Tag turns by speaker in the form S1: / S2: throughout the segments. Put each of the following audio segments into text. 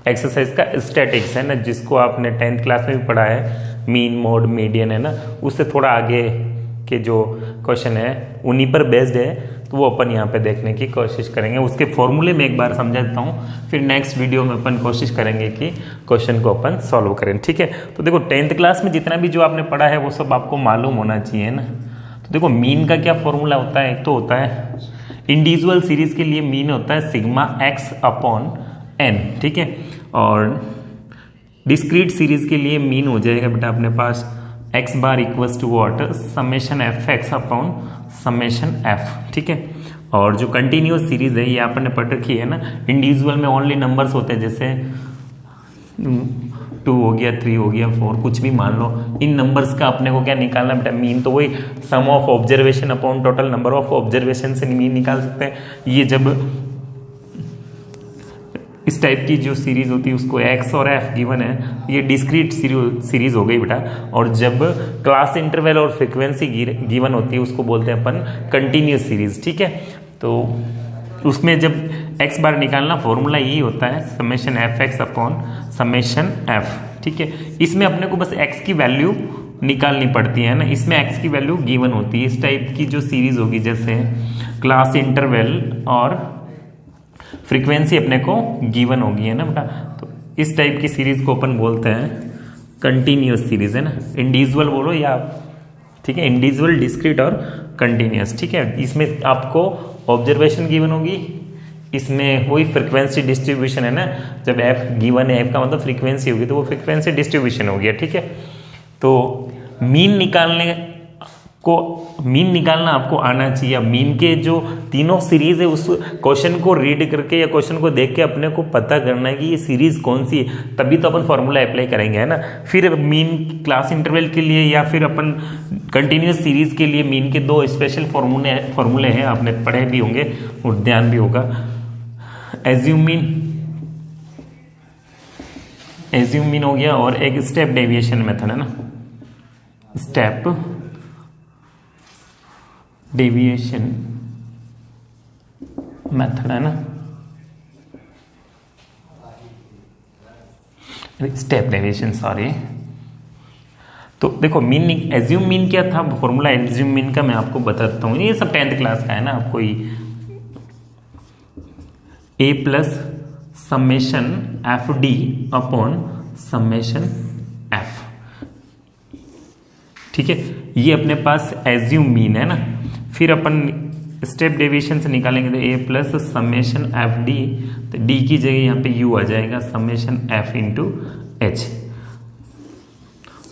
S1: Exercise का statics है ना, जिसको आपने 10th क्लास में भी पढ़ा है, मीन मोड मीडियन है ना, उससे थोड़ा आगे के जो क्वेश्चन है उन्हीं पर बेस्ड है, तो वो अपन यहाँ पे देखने की कोशिश करेंगे। उसके फॉर्मूले में एक बार समझा देता हूँ, फिर नेक्स्ट वीडियो में अपन कोशिश करेंगे कि क्वेश्चन को अपन सॉल्व करें, ठीक है। तो देखो 10th क्लास में जितना भी जो आपने पढ़ा है वो सब आपको मालूम होना चाहिए ना। तो देखो मीन का क्या फॉर्मूला होता है, एक तो होता है इंडिविजुअल सीरीज के लिए मीन होता है सिग्मा एक्स अपॉन एन, ठीक है, और डिस्क्रीट सीरीज के लिए मीन हो जाएगा बेटा अपने पास X bar equals to what summation F X upon summation F, ठीक है। और जो कंटिन्यूअस सीरीज है ये आपने पढ़ रखी है ना, इंडिविजुअल में ओनली नंबर्स होते हैं, जैसे 2 हो गया, 3 हो गया, 4 कुछ भी मान लो, इन नंबर्स का अपने को क्या निकालना बेटा मीन, तो वही sum of observation upon total number of observation से मीन निकाल सकते हैं। ये जब इस टाइप की जो सीरीज होती है उसको एक्स और एफ गिवन है, ये डिस्क्रीट सीरीज हो गई बेटा। और जब क्लास इंटरवल और फ्रीक्वेंसी गिवन होती है उसको बोलते हैं अपन कंटिन्यूस सीरीज, ठीक है। तो उसमें जब एक्स बार निकालना फॉर्मूला यही होता है summation F X upon summation F, ठीक है। इसमें अपने को बस एक्स की वैल्यू निकालनी पड़ती है ना, इसमें एक्स की वैल्यू गिवन होती है। इस टाइप की जो सीरीज होगी जैसे क्लास इंटरवल और फ्रीक्वेंसी अपने को गिवन होगी है ना बेटा, तो इस टाइप की सीरीज को अपन बोलते हैं कंटिन्यूअस सीरीज है ना, इंडिविजुअल बोलो या, ठीक है, इंडिविजुअल डिस्क्रीट और कंटिन्यूअस, ठीक है। इसमें आपको ऑब्जर्वेशन गिवन होगी, इसमें वही फ्रीक्वेंसी डिस्ट्रीब्यूशन है ना, जब एफ गिवन है, एफ का मतलब फ्रीक्वेंसी होगी तो वो फ्रीक्वेंसी डिस्ट्रीब्यूशन हो गया, ठीक है। तो मीन निकालना आपको आना चाहिए। मीन के जो तीनों सीरीज है उस क्वेश्चन को रीड करके या क्वेश्चन को देख के अपने को पता करना है कि ये सीरीज कौन सी है, तभी तो अपन फॉर्मूला अप्लाई करेंगे है ना। फिर मीन क्लास इंटरवल के लिए या फिर अपन कंटिन्यूस सीरीज के लिए मीन के 2 स्पेशल फॉर्मूले हैं, आपने पढ़े भी होंगे और ध्यान भी होगा। एज्यूम मीन हो गया और एक स्टेप डेविएशन मेथड है ना, स्टेप डेविएशन मेथड है ना, स्टेप डेविएशन सॉरी। तो देखो मीन एज्यूम मीन क्या था, फॉर्मूला एज्यूम मीन का मैं आपको बताता हूँ, ये सब 10th क्लास का है ना, आपको A plus summation F D upon summation F, ठीक है। ये अपने पास एज्यूम मीन है ना। फिर अपन स्टेप डेविएशन से निकालेंगे तो ए प्लस समेशन एफ डी, तो डी की जगह यहाँ पे यू आ जाएगा, समेशन एफ इंटू एच।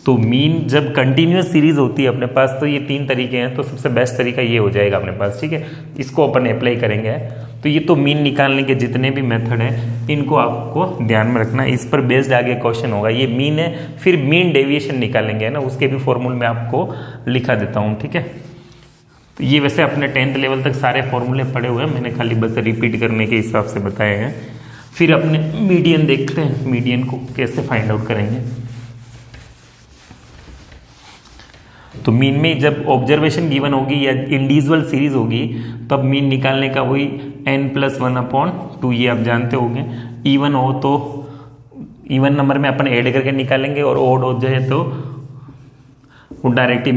S1: तो मीन जब कंटिन्यूअस सीरीज होती है अपने पास तो ये 3 तरीके हैं, तो सबसे बेस्ट तरीका ये हो जाएगा अपने पास, ठीक है। इसको अपन अप्लाई करेंगे। तो ये तो मीन निकालने के जितने भी मेथड हैं इनको आपको ध्यान में रखना, इस पर बेस्ड आगे क्वेश्चन होगा। ये मीन है, फिर मीन डेविएशन निकालेंगे ना, उसके भी फॉर्मूल में आपको लिखा देता हूँ, ठीक है। तो ये वैसे अपने 10th लेवल तक सारे फॉर्मूले पढ़े हुए हैं, मैंने खाली बस रिपीट करने के हिसाब से बताए हैं। फिर अपने मीडियन देखते हैं, मीडियन को कैसे फाइंड आउट करेंगे। तो मीन में जब ऑब्जर्वेशन गिवन होगी या इंडिविजुअल सीरीज होगी तब मीन निकालने का वही n+1/2, ये आप जानते होंगे। इवन हो तो इवन नंबर में अपन ऐड करके निकालेंगे और ओड हो जाए तो वो डायरेक्ट ही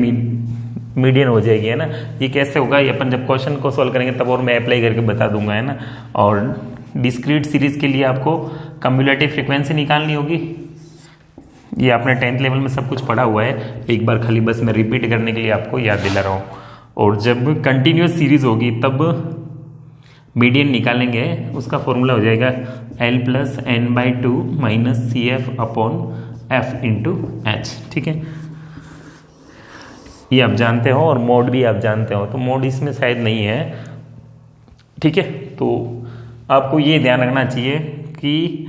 S1: मीडियन हो जाएगी है ना। ये कैसे होगा, ये अपन जब क्वेश्चन को सॉल्व करेंगे तब और मैं अप्लाई करके बता दूंगा है ना। और डिस्क्रीट सीरीज के लिए आपको कम्युलेटिव फ्रीक्वेंसी निकालनी होगी, ये आपने 10th लेवल में सब कुछ पढ़ा हुआ है, एक बार खाली बस मैं रिपीट करने के लिए आपको याद दिला रहा हूँ। और जब कंटिन्यूस सीरीज होगी तब मीडियन निकालेंगे, उसका फॉर्मूला हो जाएगा L+n/2 - CF/f इंटू एच, ठीक है। ये आप जानते हो और मोड भी आप जानते हो, तो मोड इसमें शायद नहीं है, ठीक है। तो आपको ये ध्यान रखना चाहिए कि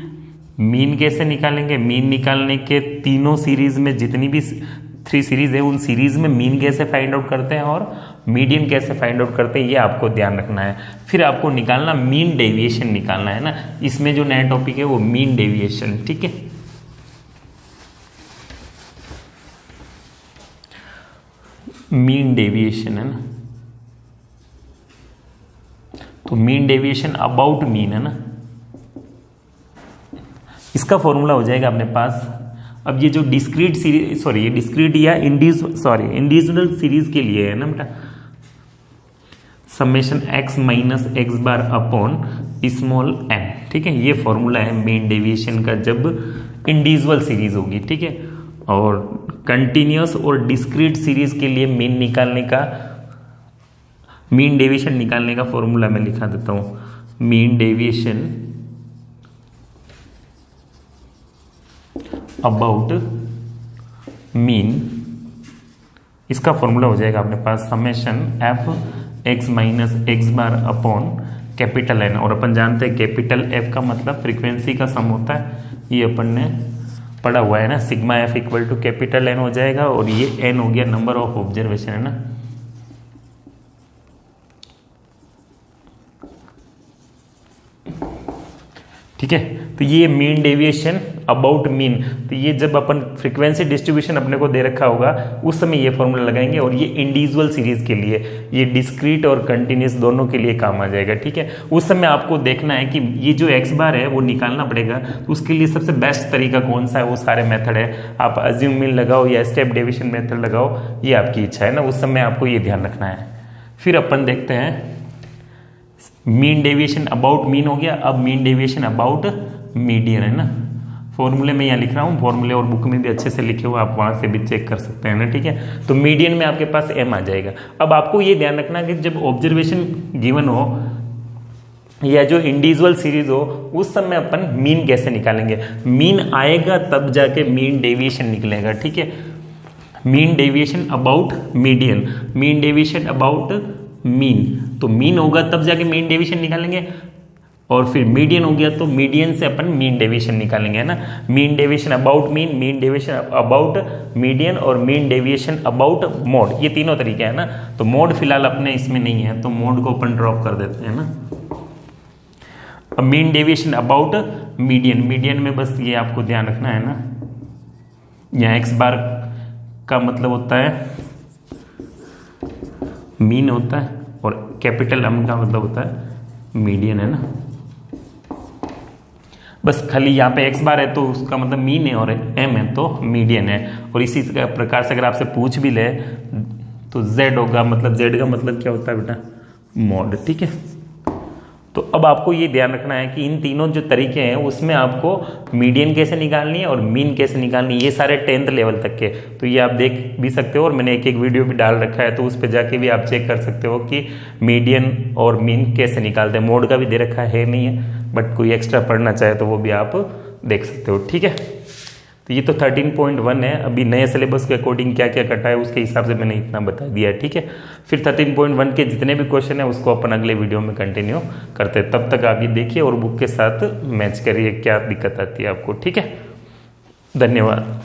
S1: मीन कैसे निकालेंगे। मीन निकालने के तीनों सीरीज में जितनी भी 3 सीरीज है उन सीरीज में मीन कैसे फाइंड आउट करते हैं और मीडियन कैसे फाइंड आउट करते हैं, ये आपको ध्यान रखना है। फिर आपको निकालना मीन डेविएशन निकालना है ना, इसमें जो नया टॉपिक है वो मीन डेविएशन, ठीक है। मीन डेविएशन है ना, तो मीन डेविएशन अबाउट मीन है ना, इसका फॉर्मूला हो जाएगा अपने पास। अब ये जो डिस्क्रीट सीरीज, सॉरी ये डिस्क्रीट या इंडिविजुअल सीरीज के लिए है ना बेटा, summation x minus X bar upon small n, ठीक है। ये फॉर्मूला है मीन डेविएशन का जब इंडिविजुअल सीरीज होगी, ठीक है। और कंटिन्यूअस और डिस्क्रीट सीरीज के लिए मीन डेविएशन निकालने का फॉर्मूला मैं लिखा देता हूं। मीन डेविएशन अबाउट मीन, इसका फॉर्मूला हो जाएगा अपने पास summation f x minus X bar upon capital N। और अपन जानते हैं कैपिटल F का मतलब फ्रीक्वेंसी का सम होता है, ये अपन ने पढ़ा हुआ है ना। Sigma F equal to capital N हो जाएगा, और ये N हो गया नंबर ऑफ ऑब्जर्वेशन, है ना। ठीक है, तो ये मीन डेविएशन अबाउट मीन, तो ये जब अपन फ्रीक्वेंसी डिस्ट्रीब्यूशन अपने को दे रखा होगा उस समय ये फॉर्मूला लगाएंगे। और ये इंडिविजुअल सीरीज के लिए, ये डिस्क्रीट और कंटिन्यूस दोनों के लिए काम आ जाएगा, ठीक है। उस समय आपको देखना है कि ये जो एक्स बार है वो निकालना पड़ेगा, तो उसके लिए सबसे बेस्ट तरीका कौन सा है, वो सारे मेथड है। आप अज्यूम मीन लगाओ या स्टेप डेविएशन मेथड लगाओ, ये आपकी इच्छा है ना। उस समय आपको ये ध्यान रखना है। फिर अपन देखते हैं मीन डेविएशन अबाउट मीन हो गया, अब मीन डेविएशन अबाउट मीडियन, है ना। फॉर्मूले में यहाँ लिख रहा हूँ, फॉर्मूले और बुक में भी अच्छे से लिखे हुए, आप वहां से भी चेक कर सकते हैं ना, ठीक है। तो मीडियन में आपके पास m आ जाएगा। अब आपको ये ध्यान रखना कि जब ऑब्जर्वेशन गिवन हो या जो इंडिविजुअल सीरीज हो, उस समय अपन मीन कैसे निकालेंगे। मीन आएगा तब जाके मीन डेविएशन निकलेगा, ठीक है। Mean deviation about median, mean deviation about mean, तो मीन होगा तब जाके मीन डेविएशन निकालेंगे। और फिर मीडियन हो गया तो मीडियन से अपन मीन डेविएशन निकालेंगे, है ना। Mean deviation about mean, mean deviation about median और मीन डेविएशन अबाउट मोड, ये तीनों तरीके हैं ना। तो मोड फिलहाल अपने इसमें नहीं है, तो मोड को अपन ड्रॉप कर देते हैं ना। अब mean deviation about median, median में बस ये आपको ध्यान रखना है ना, यहाँ एक्स बार का मतलब होता है मीन होता है, और कैपिटल M का मतलब होता है मीडियन, है ना। बस खाली यहाँ पे x बार है तो उसका मतलब मीन है, और m है तो मीडियन है। और इसी प्रकार से अगर आपसे पूछ भी ले तो z होगा, मतलब z का मतलब क्या होता है बेटा, मॉड, ठीक है। तो अब आपको ये ध्यान रखना है कि इन तीनों जो तरीके हैं उसमें आपको मीडियन कैसे निकालनी है और मीन कैसे निकालनी है, ये सारे 10th लेवल तक के। तो ये आप देख भी सकते हो, और मैंने एक एक वीडियो भी डाल रखा है, तो उस पर जाके भी आप चेक कर सकते हो कि मीडियन और मीन कैसे निकालते हैं। मोड का भी दे रखा है नहीं है, बट कोई एक्स्ट्रा पढ़ना चाहे तो वो भी आप देख सकते हो, ठीक है। तो ये तो 13.1 है। अभी नए सिलेबस के अकॉर्डिंग क्या क्या कटा है उसके हिसाब से मैंने इतना बता दिया है, ठीक है। फिर 13.1 के जितने भी क्वेश्चन है उसको अपन अगले वीडियो में कंटिन्यू करते हैं। तब तक आगे देखिए और बुक के साथ मैच करिए क्या दिक्कत आती है आपको, ठीक है। धन्यवाद।